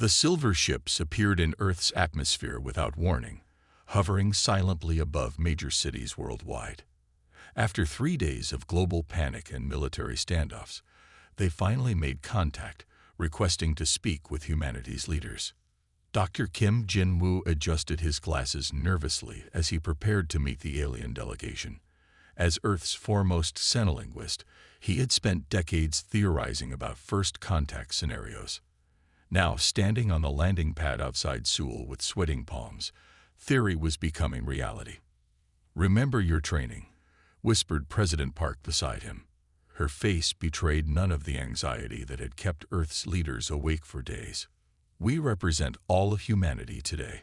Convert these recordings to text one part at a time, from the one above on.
The silver ships appeared in Earth's atmosphere without warning, hovering silently above major cities worldwide. After 3 days of global panic and military standoffs, they finally made contact, requesting to speak with humanity's leaders. Dr. Kim Jin-woo adjusted his glasses nervously as he prepared to meet the alien delegation. As Earth's foremost xenolinguist, he had spent decades theorizing about first contact scenarios. Now, standing on the landing pad outside Seoul with sweating palms, theory was becoming reality. "Remember your training," whispered President Park beside him. Her face betrayed none of the anxiety that had kept Earth's leaders awake for days. "We represent all of humanity today."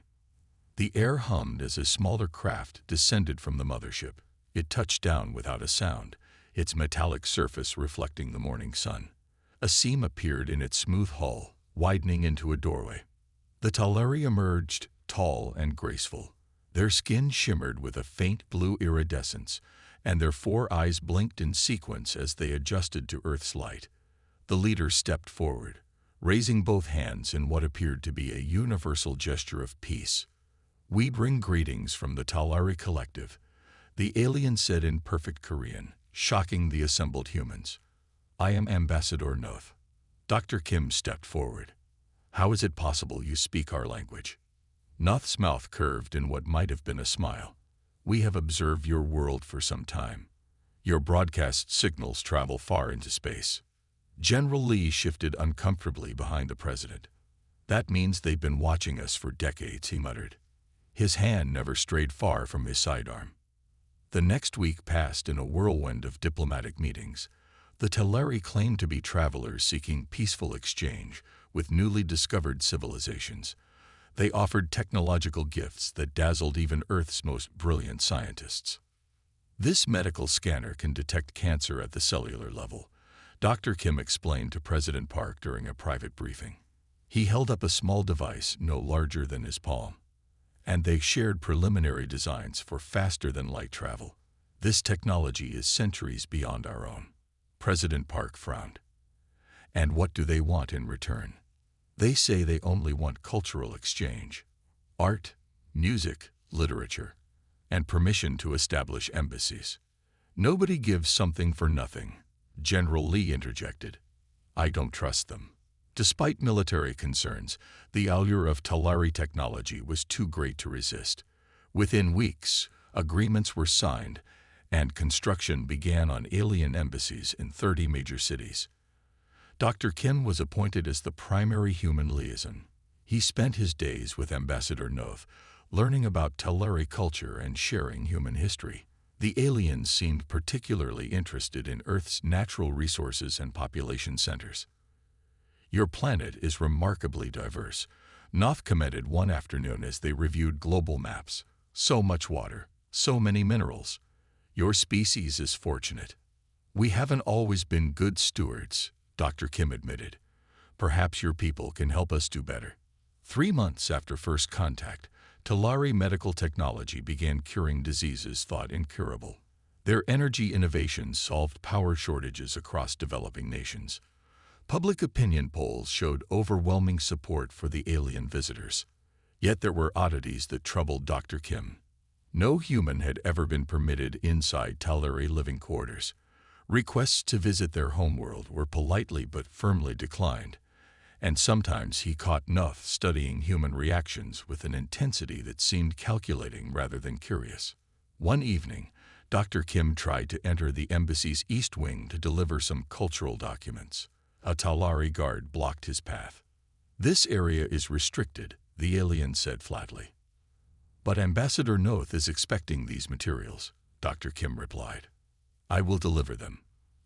The air hummed as a smaller craft descended from the mothership. It touched down without a sound, its metallic surface reflecting the morning sun. A seam appeared in its smooth hull, widening into a doorway. The Talari emerged, tall and graceful. Their skin shimmered with a faint blue iridescence, and their 4 eyes blinked in sequence as they adjusted to Earth's light. The leader stepped forward, raising both hands in what appeared to be a universal gesture of peace. "We bring greetings from the Talari Collective," the alien said in perfect Korean, shocking the assembled humans. "I am Ambassador Noth." Dr. Kim stepped forward. "How is it possible you speak our language?" Noth's mouth curved in what might have been a smile. "We have observed your world for some time. Your broadcast signals travel far into space." General Lee shifted uncomfortably behind the president. "That means they've been watching us for decades," he muttered. His hand never strayed far from his sidearm. The next week passed in a whirlwind of diplomatic meetings. The Talari claimed to be travelers seeking peaceful exchange with newly discovered civilizations. They offered technological gifts that dazzled even Earth's most brilliant scientists. "This medical scanner can detect cancer at the cellular level," Dr. Kim explained to President Park during a private briefing. He held up a small device no larger than his palm. "And they shared preliminary designs for faster-than-light travel. This technology is centuries beyond our own." President Park frowned. "And what do they want in return?" "They say they only want cultural exchange. Art, music, literature, and permission to establish embassies." "Nobody gives something for nothing," General Lee interjected. "I don't trust them." Despite military concerns, the allure of Talari technology was too great to resist. Within weeks, agreements were signed, and construction began on alien embassies in 30 major cities. Dr. Kim was appointed as the primary human liaison. He spent his days with Ambassador Noth, learning about Talari culture and sharing human history. The aliens seemed particularly interested in Earth's natural resources and population centers. "Your planet is remarkably diverse," Noth commented one afternoon as they reviewed global maps. "So much water, so many minerals. Your species is fortunate." "We haven't always been good stewards," Dr. Kim admitted. "Perhaps your people can help us do better." 3 months after first contact, Talari medical technology began curing diseases thought incurable. Their energy innovations solved power shortages across developing nations. Public opinion polls showed overwhelming support for the alien visitors. Yet there were oddities that troubled Dr. Kim. No human had ever been permitted inside Talari living quarters. Requests to visit their homeworld were politely but firmly declined, and sometimes he caught Noth studying human reactions with an intensity that seemed calculating rather than curious. One evening, Dr. Kim tried to enter the embassy's east wing to deliver some cultural documents. A Talari guard blocked his path. "This area is restricted," the alien said flatly. "But Ambassador Noth is expecting these materials," Dr. Kim replied. "I will deliver them.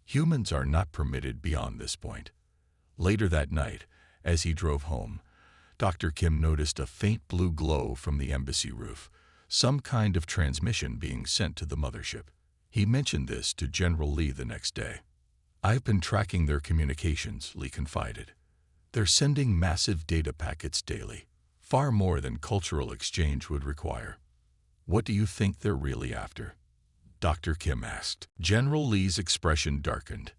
Humans are not permitted beyond this point." Later that night, as he drove home, Dr. Kim noticed a faint blue glow from the embassy roof, some kind of transmission being sent to the mothership. He mentioned this to General Lee the next day. "I've been tracking their communications," Lee confided. "They're sending massive data packets daily, far more than cultural exchange would require." "What do you think they're really after?" Dr. Kim asked. General Lee's expression darkened.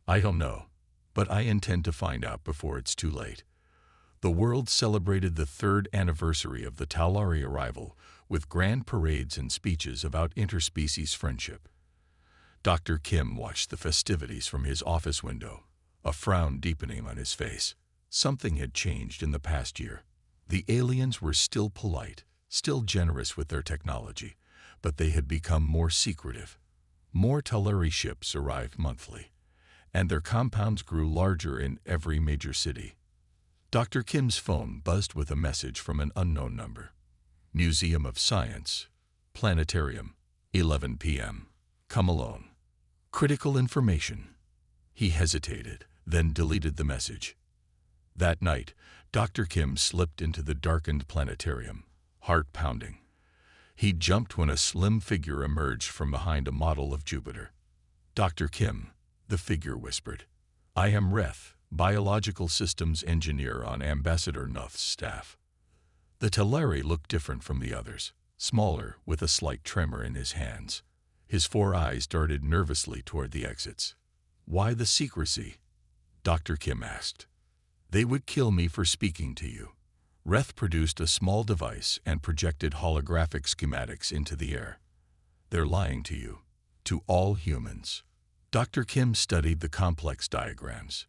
"I don't know, but I intend to find out before it's too late. The world celebrated the third anniversary of the Talari arrival with grand parades and speeches about interspecies friendship. Dr. Kim watched the festivities from his office window, a frown deepening on his face. Something had changed in the past year. The aliens were still polite, still generous with their technology, but they had become more secretive. More Talari ships arrived monthly, and their compounds grew larger in every major city. Dr. Kim's phone buzzed with a message from an unknown number. Museum of Science, Planetarium, 11 p.m. Come alone. Critical information. He hesitated, then deleted the message. That night, Dr. Kim slipped into the darkened planetarium, heart pounding. He jumped when a slim figure emerged from behind a model of Jupiter. Dr. Kim, the figure whispered. I am Reth, Biological Systems Engineer on Ambassador Nuth's staff. The Talari looked different from the others, smaller, with a slight tremor in his hands. His 4 eyes darted nervously toward the exits. Why the secrecy? Dr. Kim asked. They would kill me for speaking to you. Reth produced a small device and projected holographic schematics into the air. They're lying to you, to all humans. Dr. Kim studied the complex diagrams.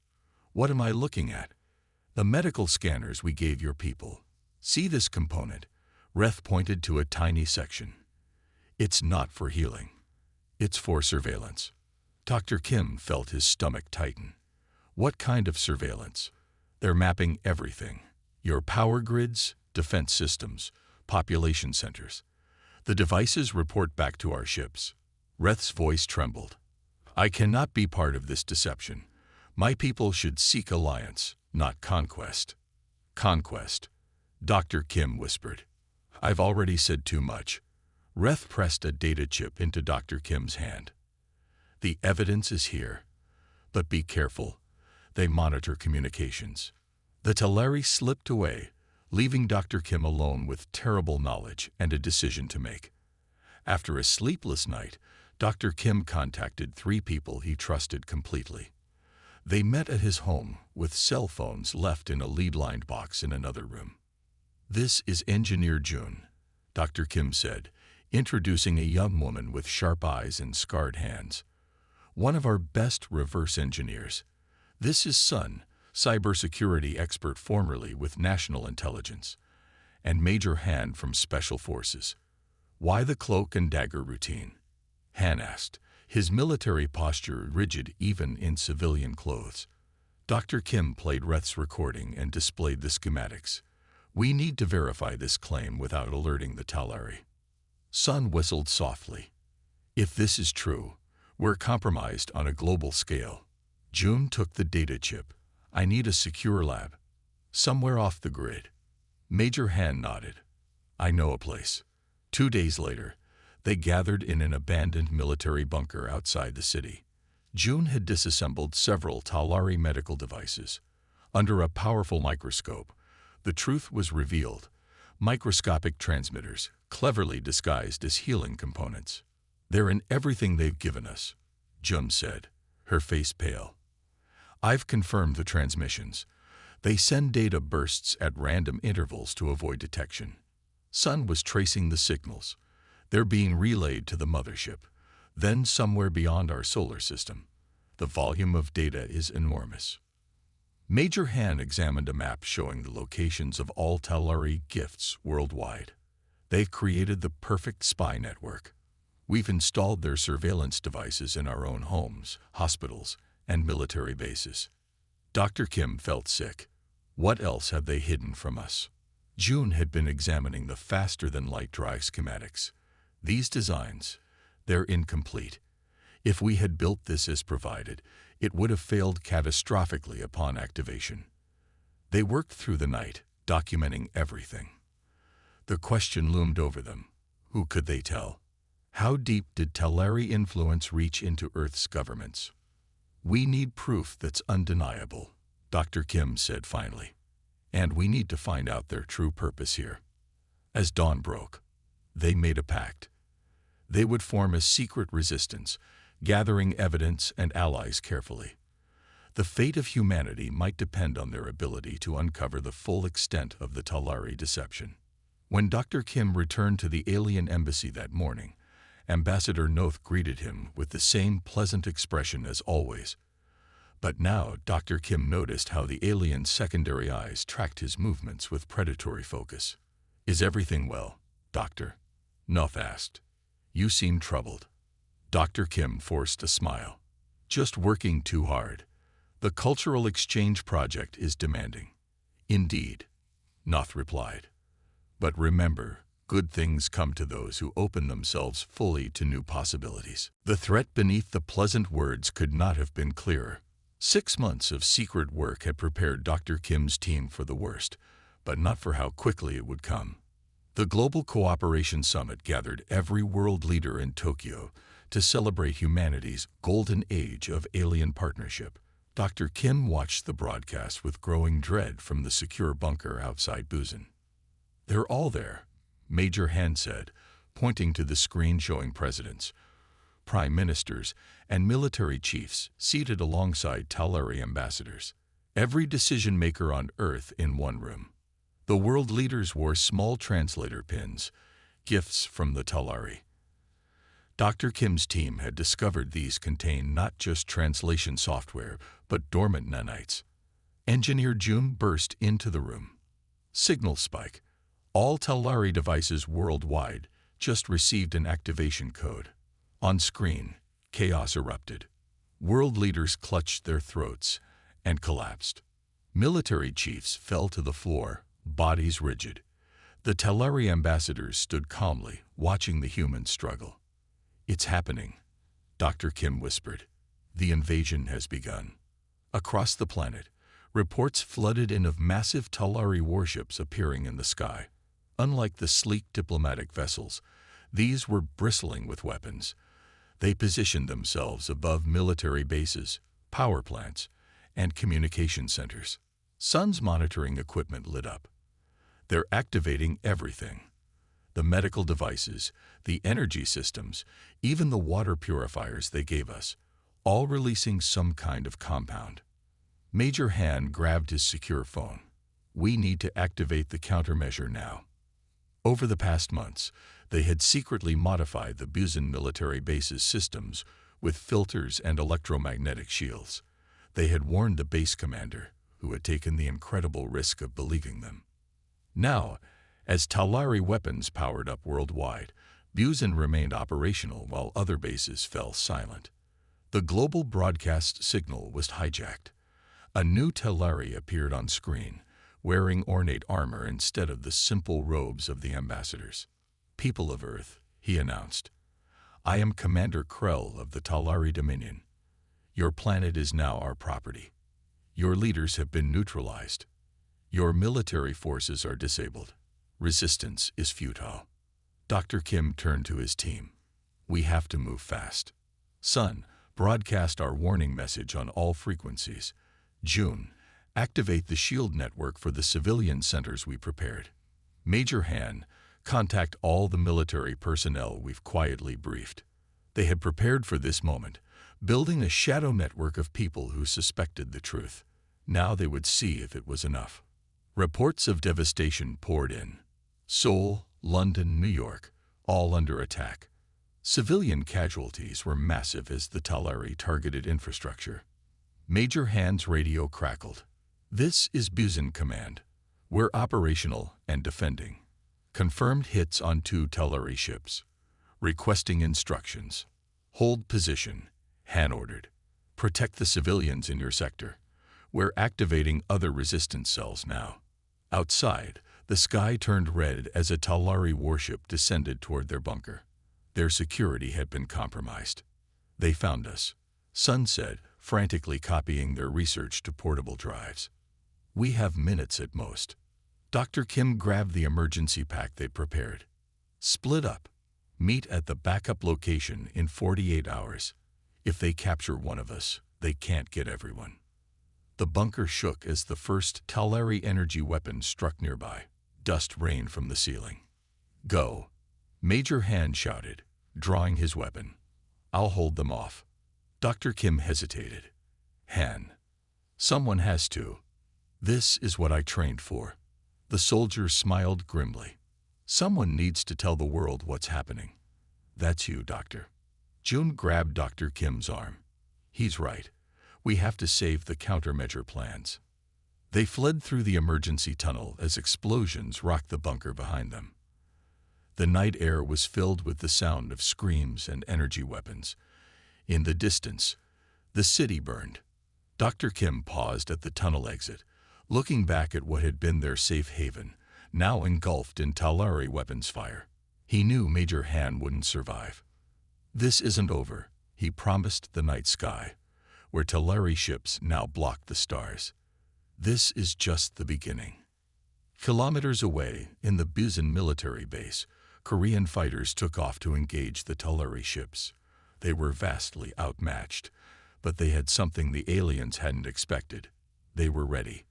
What am I looking at? The medical scanners we gave your people. See this component? Reth pointed to a tiny section. It's not for healing. It's for surveillance. Dr. Kim felt his stomach tighten. What kind of surveillance? They're mapping everything. Your power grids, defense systems, population centers. The devices report back to our ships. Reth's voice trembled. I cannot be part of this deception. My people should seek alliance, not conquest. Conquest, Dr. Kim whispered. I've already said too much. Reth pressed a data chip into Dr. Kim's hand. The evidence is here. But be careful. They monitor communications. The Talari slipped away, leaving Dr. Kim alone with terrible knowledge and a decision to make. After a sleepless night, Dr. Kim contacted 3 people he trusted completely. They met at his home, with cell phones left in a lead-lined box in another room. This is Engineer June, Dr. Kim said, introducing a young woman with sharp eyes and scarred hands. One of our best reverse engineers. This is Sun, cybersecurity expert formerly with National Intelligence, and Major Han from Special Forces. Why the cloak and dagger routine? Han asked, his military posture rigid even in civilian clothes. Dr. Kim played Reth's recording and displayed the schematics. We need to verify this claim without alerting the Talari. Sun whistled softly. If this is true, we're compromised on a global scale. June took the data chip. I need a secure lab. Somewhere off the grid. Major Han nodded. I know a place. 2 days later, they gathered in an abandoned military bunker outside the city. June had disassembled several Talari medical devices. Under a powerful microscope, the truth was revealed. Microscopic transmitters, cleverly disguised as healing components. They're in everything they've given us, June said, her face pale. I've confirmed the transmissions. They send data bursts at random intervals to avoid detection. Sun was tracing the signals. They're being relayed to the mothership, then somewhere beyond our solar system. The volume of data is enormous. Major Han examined a map showing the locations of all Talari gifts worldwide. They've created the perfect spy network. We've installed their surveillance devices in our own homes, hospitals, and military bases. Dr. Kim felt sick. What else have they hidden from us? June had been examining the faster-than-light drive schematics. These designs, they're incomplete. If we had built this as provided, it would have failed catastrophically upon activation. They worked through the night, documenting everything. The question loomed over them. Who could they tell? How deep did Talari influence reach into Earth's governments? We need proof that's undeniable, Dr. Kim said finally. And we need to find out their true purpose here. As dawn broke, they made a pact. They would form a secret resistance, gathering evidence and allies carefully. The fate of humanity might depend on their ability to uncover the full extent of the Talari deception. When Dr. Kim returned to the alien embassy that morning, Ambassador Noth greeted him with the same pleasant expression as always. But now Dr. Kim noticed how the alien's secondary eyes tracked his movements with predatory focus. "Is everything well, Doctor?" Noth asked. "You seem troubled." Dr. Kim forced a smile. "Just working too hard. The cultural exchange project is demanding." "Indeed," Noth replied. "But remember, good things come to those who open themselves fully to new possibilities." The threat beneath the pleasant words could not have been clearer. 6 months of secret work had prepared Dr. Kim's team for the worst, but not for how quickly it would come. The Global Cooperation Summit gathered every world leader in Tokyo to celebrate humanity's golden age of alien partnership. Dr. Kim watched the broadcast with growing dread from the secure bunker outside Busan. "They're all there," Major Han said, pointing to the screen showing presidents, prime ministers, and military chiefs seated alongside Talari ambassadors. Every decision-maker on Earth in one room. The world leaders wore small translator pins, gifts from the Talari. Dr. Kim's team had discovered these contained not just translation software, but dormant nanites. Engineer Jun burst into the room. "Signal spike. All Talari devices worldwide just received an activation code." On screen, chaos erupted. World leaders clutched their throats and collapsed. Military chiefs fell to the floor, bodies rigid. The Talari ambassadors stood calmly, watching the humans struggle. "It's happening," Dr. Kim whispered. "The invasion has begun." Across the planet, reports flooded in of massive Talari warships appearing in the sky. Unlike the sleek diplomatic vessels, these were bristling with weapons. They positioned themselves above military bases, power plants, and communication centers. Sun's monitoring equipment lit up. "They're activating everything. The medical devices, the energy systems, even the water purifiers they gave us, all releasing some kind of compound." Major Han grabbed his secure phone. "We need to activate the countermeasure now." Over the past months, they had secretly modified the Busan military base's systems with filters and electromagnetic shields. They had warned the base commander, who had taken the incredible risk of believing them. Now, as Talari weapons powered up worldwide, Busan remained operational while other bases fell silent. The global broadcast signal was hijacked. A new Talari appeared on screen, wearing ornate armor instead of the simple robes of the ambassadors. "People of Earth," he announced, "I am Commander Krell of the Talari Dominion. Your planet is now our property. Your leaders have been neutralized. Your military forces are disabled. Resistance is futile." Dr. Kim turned to his team. "We have to move fast. Sun, broadcast our warning message on all frequencies. June, activate the shield network for the civilian centers we prepared. Major Han, contact all the military personnel we've quietly briefed." They had prepared for this moment, building a shadow network of people who suspected the truth. Now they would see if it was enough. Reports of devastation poured in. Seoul, London, New York, all under attack. Civilian casualties were massive as the Talari targeted infrastructure. Major Han's radio crackled. "This is Busan Command. We're operational and defending. Confirmed hits on 2 Talari ships. Requesting instructions. Hold position," Han ordered. "Protect the civilians in your sector. We're activating other resistance cells now." Outside, the sky turned red as a Talari warship descended toward their bunker. Their security had been compromised. "They found us," Sun said, frantically copying their research to portable drives. "We have minutes at most." Dr. Kim grabbed the emergency pack they'd prepared. "Split up. Meet at the backup location in 48 hours. If they capture one of us, they can't get everyone." The bunker shook as the first Talari energy weapon struck nearby. Dust rained from the ceiling. "Go," Major Han shouted, drawing his weapon. "I'll hold them off." Dr. Kim hesitated. "Han, Someone has to. This is what I trained for. The soldier smiled grimly. Someone needs to tell the world what's happening. That's you, Doctor. June grabbed Dr. Kim's arm. He's right. We have to save the countermeasure plans. They fled through the emergency tunnel as explosions rocked the bunker behind them. The night air was filled with the sound of screams and energy weapons. In the distance, the city burned. Dr. Kim paused at the tunnel exit, looking back at what had been their safe haven, now engulfed in Talari weapons fire. He knew Major Han wouldn't survive. This isn't over, he promised the night sky, where Talari ships now blocked the stars. This is just the beginning. Kilometers away, in the Busan military base, Korean fighters took off to engage the Talari ships. They were vastly outmatched, but they had something the aliens hadn't expected. They were ready.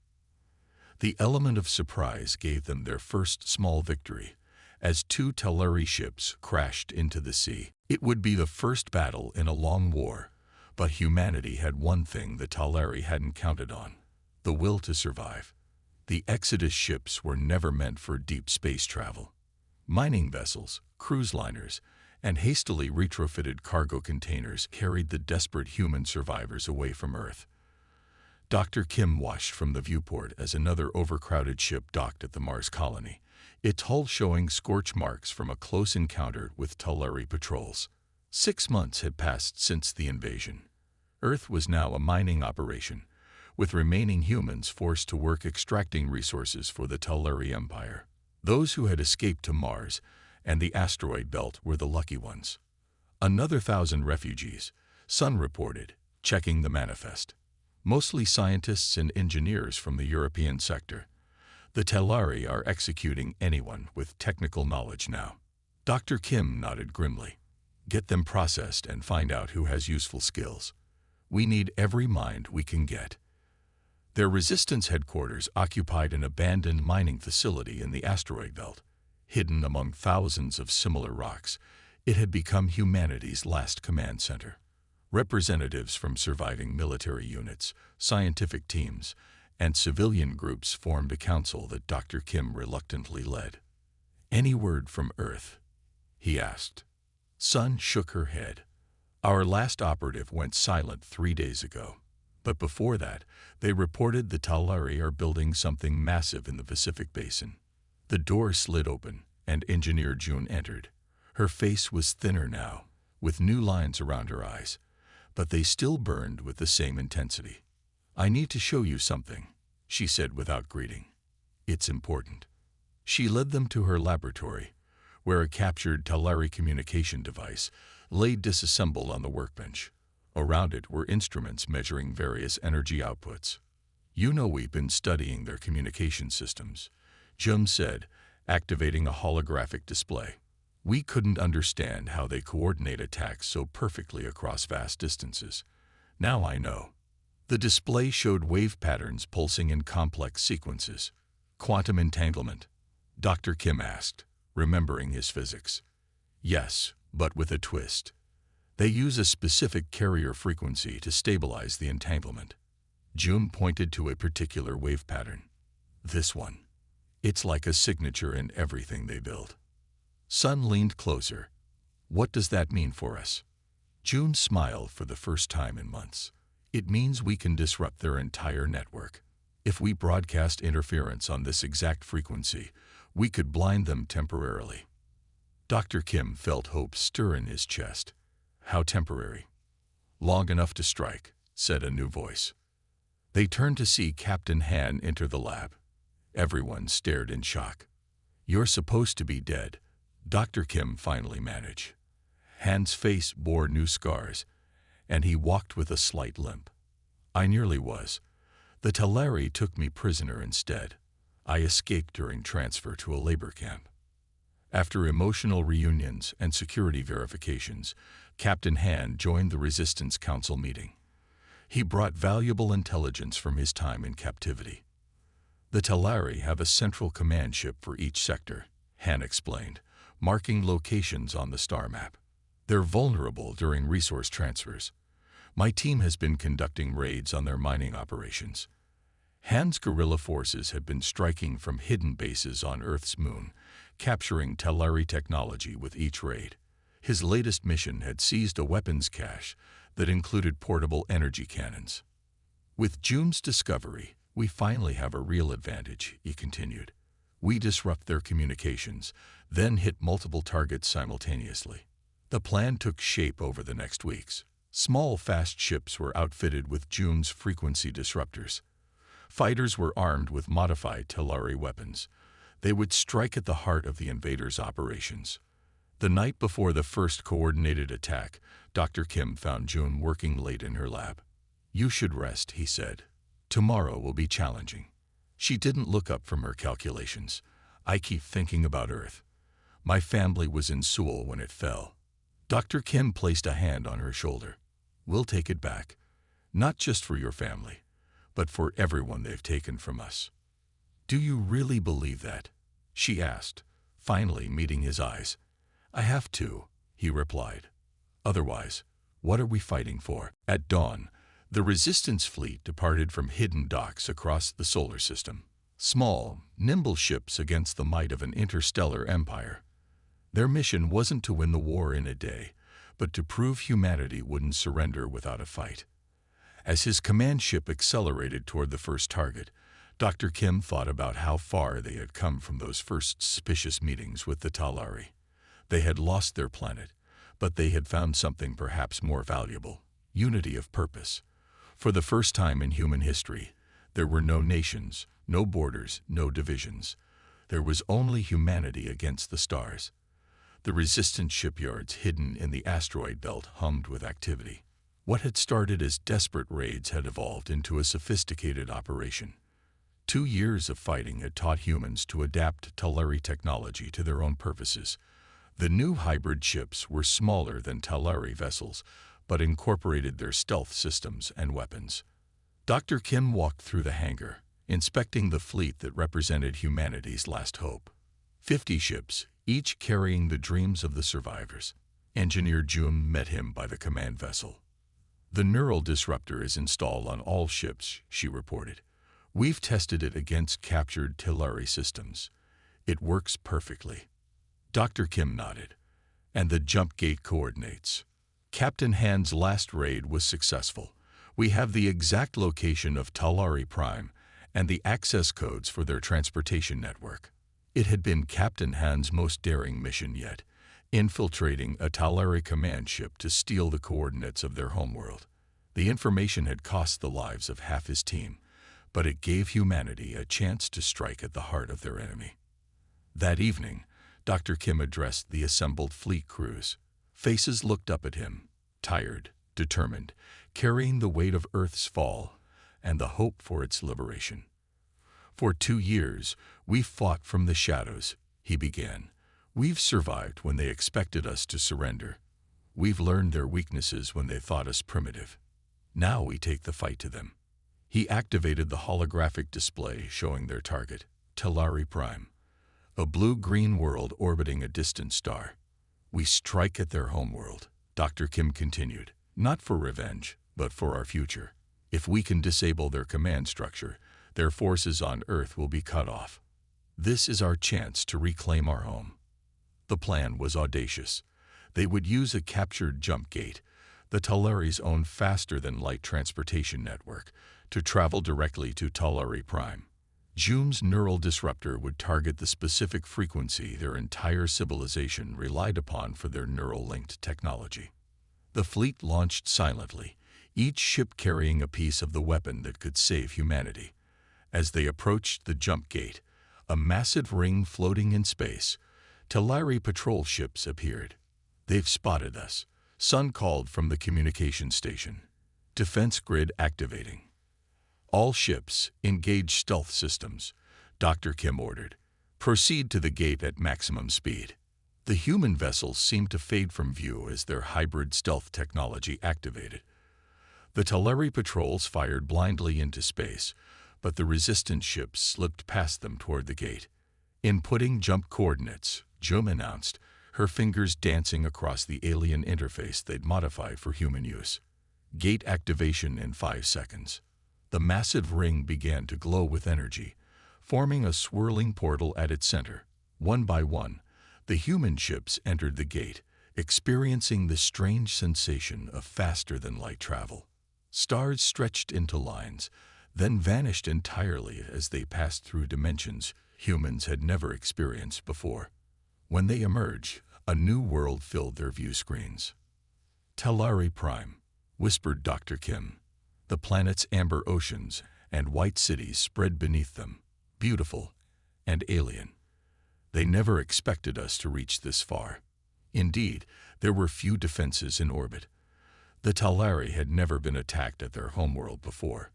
The element of surprise gave them their first small victory, as two Talari ships crashed into the sea. It would be the first battle in a long war, but humanity had one thing the Talari hadn't counted on: the will to survive. The Exodus ships were never meant for deep space travel. Mining vessels, cruise liners, and hastily retrofitted cargo containers carried the desperate human survivors away from Earth. Dr. Kim watched from the viewport as another overcrowded ship docked at the Mars colony, its hull showing scorch marks from a close encounter with Talari patrols. 6 months had passed since the invasion. Earth was now a mining operation, with remaining humans forced to work extracting resources for the Talari Empire. Those who had escaped to Mars and the asteroid belt were the lucky ones. Another 1,000 refugees, Sun reported, checking the manifest. Mostly scientists and engineers from the European sector. The Talari are executing anyone with technical knowledge now. Dr. Kim nodded grimly. Get them processed and find out who has useful skills. We need every mind we can get. Their resistance headquarters occupied an abandoned mining facility in the asteroid belt. Hidden among thousands of similar rocks, it had become humanity's last command center. Representatives from surviving military units, scientific teams, and civilian groups formed a council that Dr. Kim reluctantly led. Any word from Earth? He asked. Sun shook her head. Our last operative went silent 3 days ago. But before that, they reported the Talari are building something massive in the Pacific Basin. The door slid open, and Engineer June entered. Her face was thinner now, with new lines around her eyes, but they still burned with the same intensity. I need to show you something, she said without greeting. It's important. She led them to her laboratory, where a captured Talari communication device lay disassembled on the workbench. Around it were instruments measuring various energy outputs. You know, we've been studying their communication systems, Jum said, activating a holographic display. We couldn't understand how they coordinate attacks so perfectly across vast distances. Now I know. The display showed wave patterns pulsing in complex sequences. Quantum entanglement? Dr. Kim asked, remembering his physics. Yes, but with a twist. They use a specific carrier frequency to stabilize the entanglement. June pointed to a particular wave pattern. This one. It's like a signature in everything they build. Sun leaned closer. What does that mean for us? June smiled for the first time in months. It means we can disrupt their entire network. If we broadcast interference on this exact frequency, we could blind them temporarily. Dr. Kim felt hope stir in his chest. How temporary? Long enough to strike, said a new voice. They turned to see Captain Han enter the lab. Everyone stared in shock. You're supposed to be dead, Dr. Kim finally managed. Han's face bore new scars, and he walked with a slight limp. I nearly was. The Talari took me prisoner instead. I escaped during transfer to a labor camp. After emotional reunions and security verifications, Captain Han joined the Resistance Council meeting. He brought valuable intelligence from his time in captivity. The Talari have a central command ship for each sector, Han explained, marking locations on the star map. They're vulnerable during resource transfers, My team has been conducting raids on their mining operations. Han's guerrilla forces had been striking from hidden bases on Earth's moon, capturing Talari technology with each raid. His latest mission had seized a weapons cache that included portable energy cannons. With June's discovery, we finally have a real advantage, he continued. We disrupt their communications, then hit multiple targets simultaneously. The plan took shape over the next weeks. Small, fast ships were outfitted with June's frequency disruptors. Fighters were armed with modified Talari weapons. They would strike at the heart of the invaders' operations. The night before the first coordinated attack, Dr. Kim found June working late in her lab. "You should rest," he said. "Tomorrow will be challenging." She didn't look up from her calculations. "I keep thinking about Earth. My family was in Seoul when it fell." Dr. Kim placed a hand on her shoulder. "We'll take it back. Not just for your family, but for everyone they've taken from us." "Do you really believe that?" she asked, finally meeting his eyes. "I have to," he replied. "Otherwise, what are we fighting for?" At dawn, the Resistance fleet departed from hidden docks across the solar system. Small, nimble ships against the might of an interstellar empire. Their mission wasn't to win the war in a day, but to prove humanity wouldn't surrender without a fight. As his command ship accelerated toward the first target, Dr. Kim thought about how far they had come from those first suspicious meetings with the Talari. They had lost their planet, but they had found something perhaps more valuable: unity of purpose. For the first time in human history, there were no nations, no borders, no divisions. There was only humanity against the stars. The Resistance shipyards hidden in the asteroid belt hummed with activity. What had started as desperate raids had evolved into a sophisticated operation. 2 years of fighting had taught humans to adapt Talari technology to their own purposes. The new hybrid ships were smaller than Talari vessels, but incorporated their stealth systems and weapons. Dr. Kim walked through the hangar, inspecting the fleet that represented humanity's last hope. 50 ships, each carrying the dreams of the survivors. Engineer June met him by the command vessel. "The neural disruptor is installed on all ships," she reported. "We've tested it against captured Talari systems. It works perfectly." Dr. Kim nodded. "And the jump gate coordinates?" "Captain Han's last raid was successful. We have the exact location of Talari Prime and the access codes for their transportation network." It had been Captain Han's most daring mission yet, infiltrating a Talari command ship to steal the coordinates of their homeworld. The information had cost the lives of half his team, but it gave humanity a chance to strike at the heart of their enemy. That evening, Dr. Kim addressed the assembled fleet crews. Faces looked up at him, tired, determined, carrying the weight of Earth's fall and the hope for its liberation. "For 2 years, we've fought from the shadows," he began. "We've survived when they expected us to surrender. We've learned their weaknesses when they thought us primitive. Now we take the fight to them." He activated the holographic display showing their target, Talari Prime, a blue-green world orbiting a distant star. "We strike at their homeworld," Dr. Kim continued, "not for revenge, but for our future. If we can disable their command structure, their forces on Earth will be cut off. This is our chance to reclaim our home." The plan was audacious. They would use a captured jump gate, the Talari's own faster-than-light transportation network, to travel directly to Talari Prime. June's neural disruptor would target the specific frequency their entire civilization relied upon for their neural-linked technology. The fleet launched silently, each ship carrying a piece of the weapon that could save humanity. As they approached the jump gate, a massive ring floating in space, Talari patrol ships appeared. "They've spotted us," Sun called from the communication station. "Defense grid activating." "All ships, engage stealth systems," Dr. Kim ordered. "Proceed to the gate at maximum speed." The human vessels seemed to fade from view as their hybrid stealth technology activated. The Talari patrols fired blindly into space, but the Resistance ships slipped past them toward the gate. "Inputting jump coordinates," Jum announced, her fingers dancing across the alien interface they'd modified for human use. Gate activation in 5 seconds. The massive ring began to glow with energy, forming a swirling portal at its center. One by one, the human ships entered the gate, experiencing the strange sensation of faster-than-light travel. Stars stretched into lines, then vanished entirely as they passed through dimensions humans had never experienced before. When they emerged, a new world filled their view screens. Talari Prime, whispered Dr. Kim. The planet's amber oceans and white cities spread beneath them, beautiful and alien. They never expected us to reach this far. Indeed, there were few defenses in orbit. The Talari had never been attacked at their homeworld before.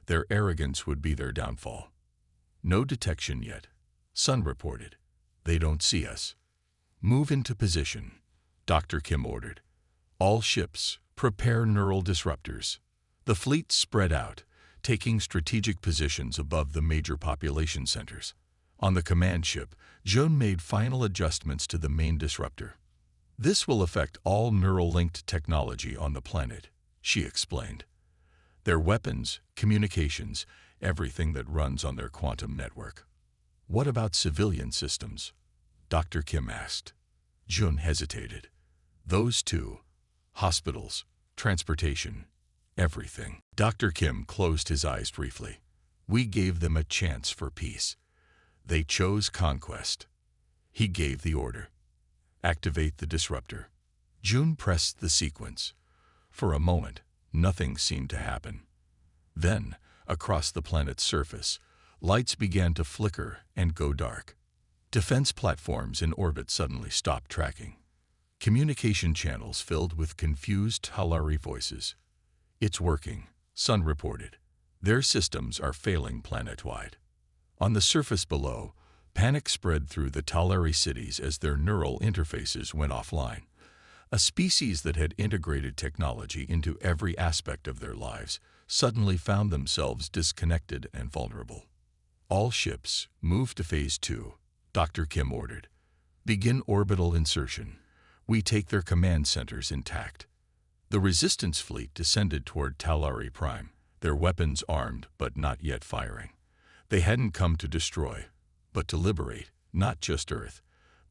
Their arrogance would be their downfall. No detection yet, Sun reported. They don't see us. Move into position, Dr. Kim ordered. All ships, prepare neural disruptors. The fleet spread out, taking strategic positions above the major population centers. On the command ship, Joan made final adjustments to the main disruptor. This will affect all neural-linked technology on the planet, she explained. Their weapons, communications, everything that runs on their quantum network. What about civilian systems? Dr. Kim asked. Jun hesitated. Those too. Hospitals, transportation, everything. Dr. Kim closed his eyes briefly. We gave them a chance for peace. They chose conquest. He gave the order. Activate the disruptor. Jun pressed the sequence. For a moment, nothing seemed to happen. Then, across the planet's surface, lights began to flicker and go dark. Defense platforms in orbit suddenly stopped tracking. Communication channels filled with confused Talari voices. It's working, Sun reported. Their systems are failing planet-wide. On the surface below, panic spread through the Talari cities as their neural interfaces went offline. A species that had integrated technology into every aspect of their lives suddenly found themselves disconnected and vulnerable. All ships, move to Phase 2, Dr. Kim ordered. Begin orbital insertion. We take their command centers intact. The resistance fleet descended toward Talari Prime, their weapons armed but not yet firing. They hadn't come to destroy, but to liberate, not just Earth,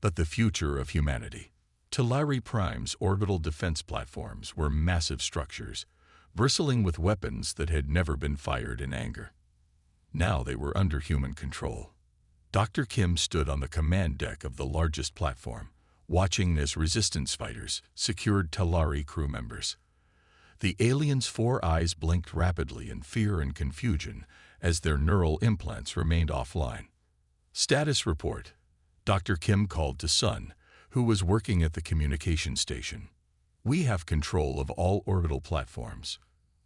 but the future of humanity. Talari Prime's orbital defense platforms were massive structures, bristling with weapons that had never been fired in anger. Now they were under human control. Dr. Kim stood on the command deck of the largest platform, watching as resistance fighters secured Talari crew members. The aliens' 4 eyes blinked rapidly in fear and confusion as their neural implants remained offline. Status report. Dr. Kim called to Sun, who was working at the communication station. We have control of all orbital platforms.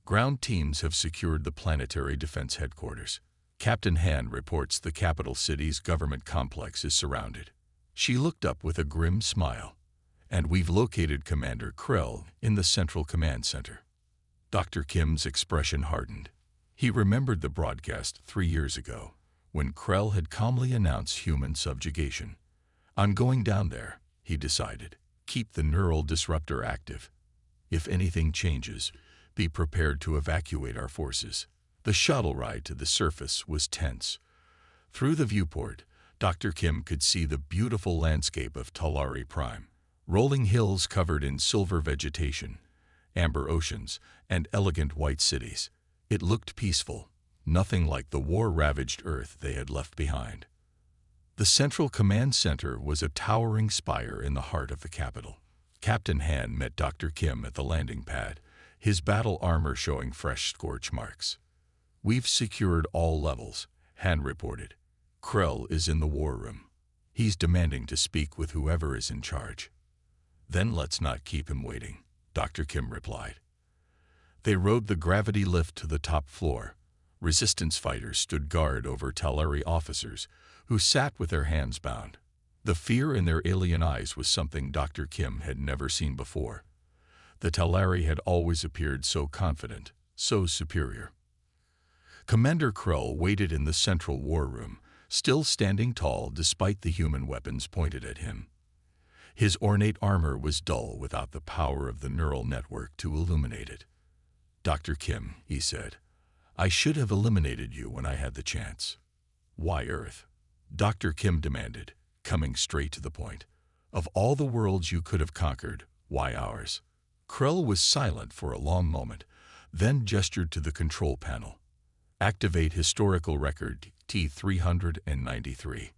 Ground teams have secured the planetary defense headquarters. Captain Han reports the capital city's government complex is surrounded. She looked up with a grim smile. And we've located Commander Krell in the Central Command Center. Dr. Kim's expression hardened. He remembered the broadcast 3 years ago, when Krell had calmly announced human subjugation. I'm going down there, he decided. Keep the neural disruptor active. If anything changes, be prepared to evacuate our forces. The shuttle ride to the surface was tense. Through the viewport, Dr. Kim could see the beautiful landscape of Talari Prime. Rolling hills covered in silver vegetation, amber oceans, and elegant white cities. It looked peaceful, nothing like the war-ravaged Earth they had left behind. The Central Command Center was a towering spire in the heart of the capital. Captain Han met Dr. Kim at the landing pad, his battle armor showing fresh scorch marks. We've secured all levels, Han reported. Krell is in the war room. He's demanding to speak with whoever is in charge. Then let's not keep him waiting, Dr. Kim replied. They rode the gravity lift to the top floor. Resistance fighters stood guard over Talari officers, who sat with their hands bound. The fear in their alien eyes was something Dr. Kim had never seen before. The Talari had always appeared so confident, so superior. Commander Krell waited in the central war room, still standing tall despite the human weapons pointed at him. His ornate armor was dull without the power of the neural network to illuminate it. Dr. Kim, he said, I should have eliminated you when I had the chance. Why Earth? Dr. Kim demanded, coming straight to the point. Of all the worlds you could have conquered, why ours? Krell was silent for a long moment, then gestured to the control panel. Activate historical record T-393.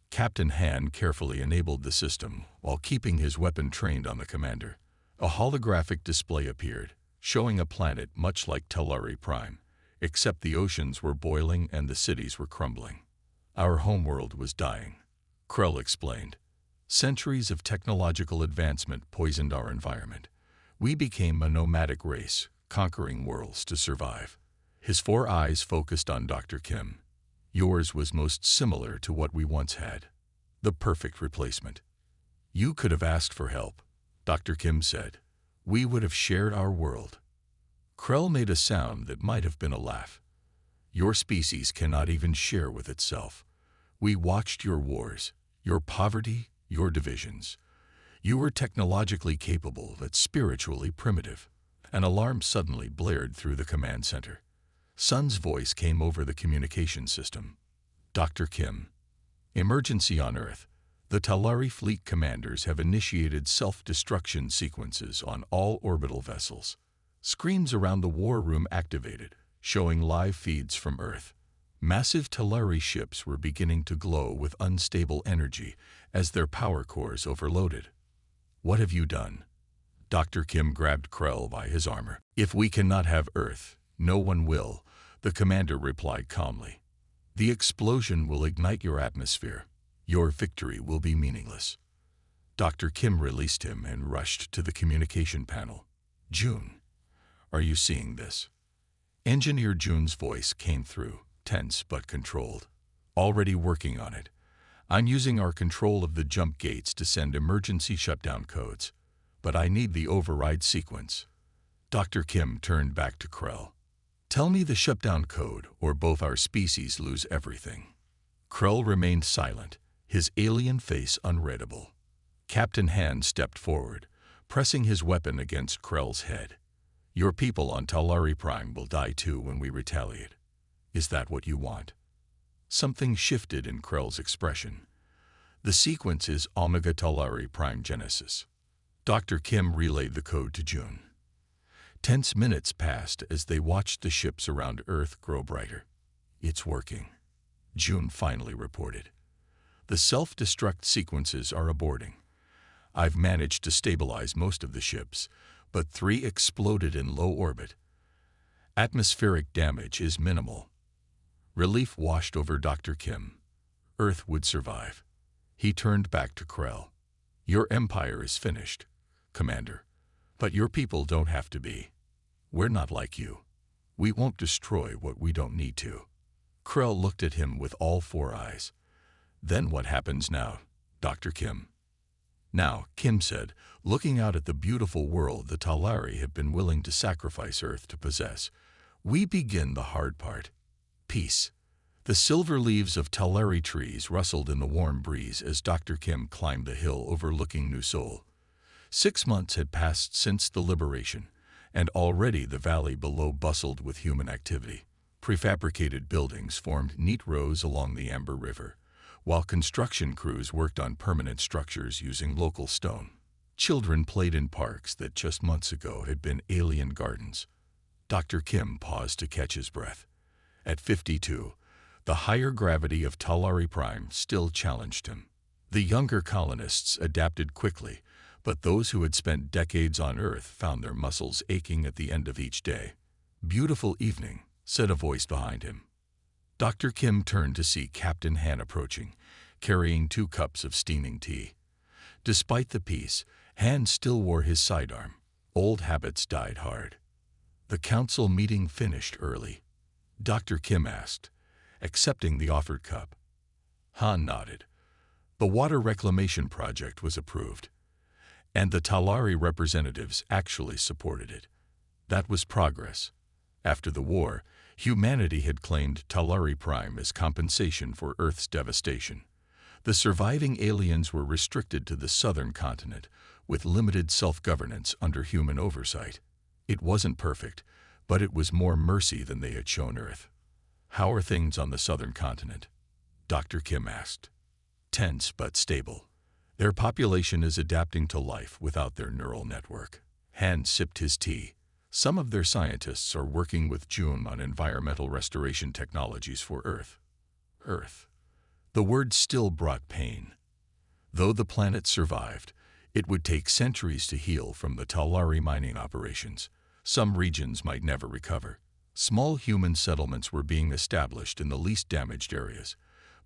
Captain Han carefully enabled the system while keeping his weapon trained on the commander. A holographic display appeared, showing a planet much like Talari Prime, except the oceans were boiling and the cities were crumbling. Our homeworld was dying, Krell explained. Centuries of technological advancement poisoned our environment. We became a nomadic race, conquering worlds to survive. His 4 eyes focused on Dr. Kim. Yours was most similar to what we once had. The perfect replacement. You could have asked for help, Dr. Kim said. We would have shared our world. Krell made a sound that might have been a laugh. Your species cannot even share with itself. We watched your wars, your poverty, your divisions. You were technologically capable but spiritually primitive. An alarm suddenly blared through the command center. Sun's voice came over the communication system. Dr. Kim. Emergency on Earth. The Talari fleet commanders have initiated self-destruction sequences on all orbital vessels. Screens around the war room activated, showing live feeds from Earth. Massive Talari ships were beginning to glow with unstable energy as their power cores overloaded. What have you done? Dr. Kim grabbed Krell by his armor. If we cannot have Earth, no one will, the commander replied calmly. The explosion will ignite your atmosphere. Your victory will be meaningless. Dr. Kim released him and rushed to the communication panel. June, are you seeing this? Engineer June's voice came through, tense but controlled. Already working on it. I'm using our control of the jump gates to send emergency shutdown codes. But I need the override sequence. Dr. Kim turned back to Krell. Tell me the shutdown code, or both our species lose everything. Krell remained silent, his alien face unreadable. Captain Han stepped forward, pressing his weapon against Krell's head. Your people on Talari Prime will die too when we retaliate. Is that what you want? Something shifted in Krell's expression. The sequence is Omega Talari Prime Genesis. Dr. Kim relayed the code to June. Tense minutes passed as they watched the ships around Earth grow brighter. It's working, June finally reported. The self-destruct sequences are aborting. I've managed to stabilize most of the ships, but 3 exploded in low orbit. Atmospheric damage is minimal. Relief washed over Dr. Kim. Earth would survive. He turned back to Krell. Your empire is finished, Commander. But your people don't have to be. We're not like you. We won't destroy what we don't need to. Krell looked at him with all 4 eyes. Then what happens now, Dr. Kim? Now, Kim said, looking out at the beautiful world the Talari have been willing to sacrifice Earth to possess, we begin the hard part. Peace. The silver leaves of Talari trees rustled in the warm breeze as Dr. Kim climbed the hill overlooking New Seoul. 6 months had passed since the liberation, and already the valley below bustled with human activity. Prefabricated buildings formed neat rows along the Amber River, while construction crews worked on permanent structures using local stone. Children played in parks that just months ago had been alien gardens. Dr. Kim paused to catch his breath. At 52, the higher gravity of Talari Prime still challenged him. The younger colonists adapted quickly, but those who had spent decades on Earth found their muscles aching at the end of each day. Beautiful evening, said a voice behind him. Dr. Kim turned to see Captain Han approaching, carrying 2 cups of steaming tea. Despite the peace, Han still wore his sidearm. Old habits died hard. The council meeting finished early. Dr. Kim asked, accepting the offered cup. Han nodded. The water reclamation project was approved, and the Talari representatives actually supported it. That was progress. After the war, humanity had claimed Talari Prime as compensation for Earth's devastation. The surviving aliens were restricted to the southern continent, with limited self-governance under human oversight. It wasn't perfect, But it was more mercy than they had shown Earth. "How are things on the southern continent?" Dr. Kim asked. "Tense but stable. Their population is adapting to life without their neural network." Han sipped his tea. "Some of their scientists are working with June on environmental restoration technologies for Earth." Earth. The word still brought pain. Though the planet survived, it would take centuries to heal from the Talari mining operations. Some regions might never recover. Small human settlements were being established in the least damaged areas,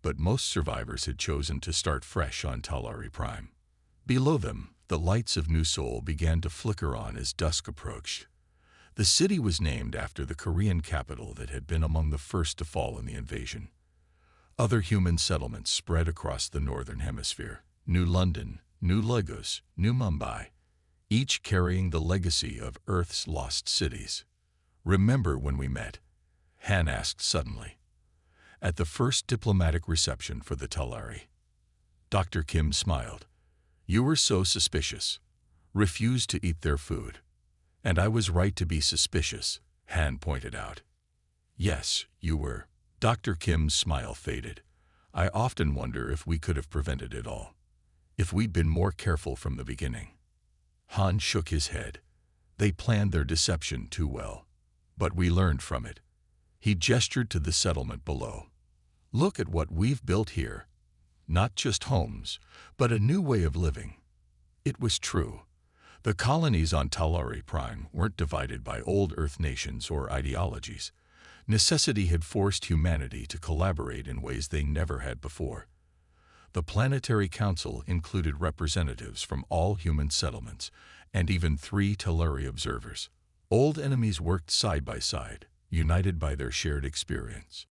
but most survivors had chosen to start fresh on Talari Prime. Below them, the lights of New Seoul began to flicker on as dusk approached. The city was named after the Korean capital that had been among the first to fall in the invasion. Other human settlements spread across the northern hemisphere: New London, New Lagos, New Mumbai, each carrying the legacy of Earth's lost cities. "Remember when we met?" Han asked suddenly. "At the first diplomatic reception for the Talari." Dr. Kim smiled. "You were so suspicious, refused to eat their food." "And I was right to be suspicious," Han pointed out. "Yes, you were." Dr. Kim's smile faded. "I often wonder if we could have prevented it all. If we'd been more careful from the beginning." Han shook his head. "They planned their deception too well. But we learned from it." He gestured to the settlement below. "Look at what we've built here. Not just homes, but a new way of living." It was true. The colonies on Talari Prime weren't divided by old Earth nations or ideologies. Necessity had forced humanity to collaborate in ways they never had before. The Planetary Council included representatives from all human settlements and even 3 Talari observers. Old enemies worked side by side, united by their shared experience.